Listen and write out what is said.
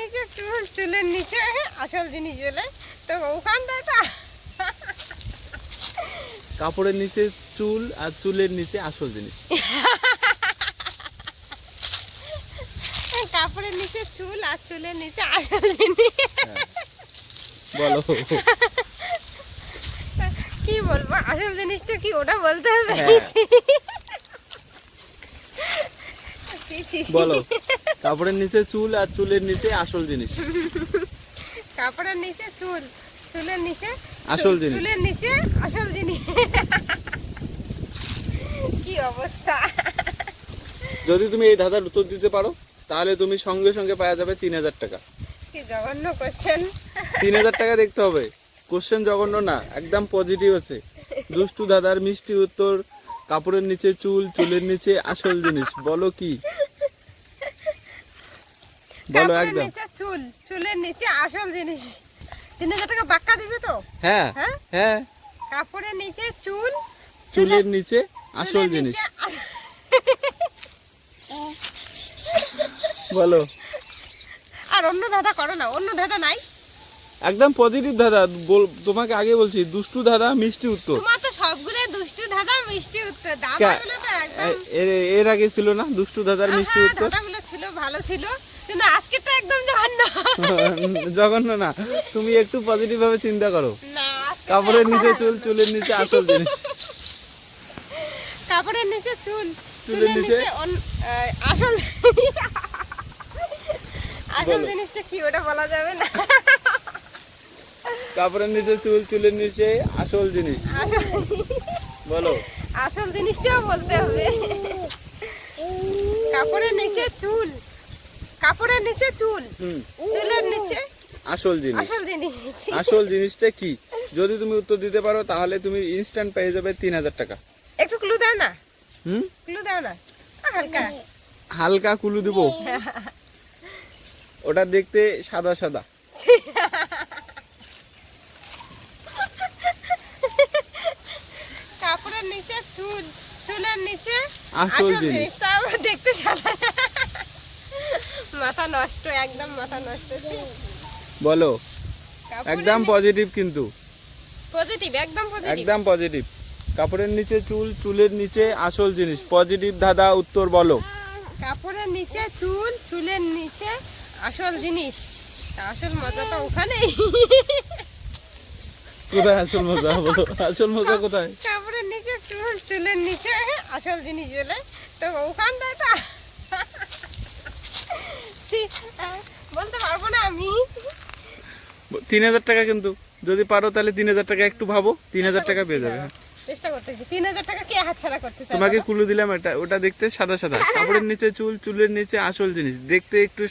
নিচে চুল, চুলের নিচে আসল জিনিস বলে তো ওখানটায় তো কাপড়ের নিচে চুল আর চুলের নিচে আসল জিনিস। কাপড়ের নিচে চুল আর চুলের নিচে আসল জিনিস। বলো কি বলবো, আসল জিনিসটা কি ওটা বলতে হবে? বলো কাপড়ের নিচে চুল আর চুলের নিচে আসল জিনিস। কাপড়ের নিচে চুল, চুলের নিচে আসল জিনিস। চুলের নিচে আসল জিনিস। কি অবস্থা! যদি তুমি এই ধাঁধার উত্তর দিতে পারো তাহলে তুমি সঙ্গে সঙ্গে পাওয়া যাবে 3000 টাকা। কি জঘন্য কোশ্চেন! 3000 টাকা দেখতে হবে। কোশ্চেন জঘন্য না, একদম পজিটিভ আছে। দুষ্টু দাদার মিষ্টি উত্তর, কাপড়ের নিচে চুল, চুলের নিচে আসল জিনিস। বলো কি? বলো কাপড়ের একদম। নিচে চুল, চুলের নিচে আসল জিনিস। 3000 টাকা বাক্কা দিবে তো? হ্যাঁ হ্যাঁ? হ্যাঁ, কাপড়ের নিচে চুল, চুলের নিচে আসল চুলের জিনিস। নিচে বলো। আর অন্য ধাঁধা করো না, অন্য ধাঁধা নাই? একদম পজিটিভ দাদা, তোমাকে আগে বলছি দুষ্টু দাদা মিষ্টি উত্তর। তোমার তো সবগুলো দুষ্টু ধাঁধা মিষ্টি উত্তর। ধাঁধাগুলো তো একদম এর আগে ছিল না দুষ্টু দাদার মিষ্টি হ্যাঁ, উত্তর? ধাঁধাগুলো ছিল, ভালো ছিল, কিন্তু আজকেরটা একদম জঘন্য। জঘন্য না, তুমি একটু পজিটিভ ভাবে চিন্তা করো। না, কাপড়ের নিচে চুল, চুলের নিচে আসল জিনিস। কাপড়ের নিচে চুল, চুলের নিচে আসল আসল জিনিসটা কি ওটা বলা যাবে না। কাপড়ের নিচে চুল, চুলের নিচে আসল জিনিস। বলো। আসল জিনিসটাও বলতে হবে। কাপড়ের নিচে চুল, কাপড়ের নিচে চুল, চুলের নিচে আসল জিনিস। আসল জিনিস। আসল জিনিসটা কি? যদি তুমি উত্তর দিতে পারো তাহলে তুমি ইনস্ট্যান্ট পেয়ে যাবে 3000 টাকা। একটু ক্লু দাও না, হুম, ক্লু দাও না, হালকা। হালকা কুলু দিব। ওটা দেখতে সাদা সাদা। কাপড়ের নিচে চুল, চুলের নিচে আসল জিনিস। তাও দেখতে সাদা। মাথা নষ্ট, একদম মাথা নষ্ট। বলো। কাপড়ের একদম পজিটিভ কিন্তু, পজিটিভ, একদম পজিটিভ। একদম পজিটিভ। কাপড়ের নিচে চুল, চুলের নিচে আসল জিনিস। পজিটিভ দাদা উত্তর বলো। কাপড়ের নিচে চুল, চুলের নিচে আসল জিনিস। আসল মজাটা ওখানেই। কোথায় আসল মজা? বলো আসল মজা কোথায়? কাপড়ের নিচে চুল, চুলের নিচে আসল জিনিস বলে তো ওখানটায় তো বলতে পারবো না আমি। 3000 টাকা কিন্তু, যদি পারো তাহলে 3000 টাকা। একটু ভাবো, 3000 টাকা পেয়ে যাবে। চেষ্টা করতেছি। 3000 টাকা কে হাতছাড়া করতে চায়? তোমাকে কুলু দিলাম, এটা ওটা দেখতে সাদা সাদা। কাপড়ের নিচে চুল, চুলের নিচে আসল জিনিস, দেখতে একটু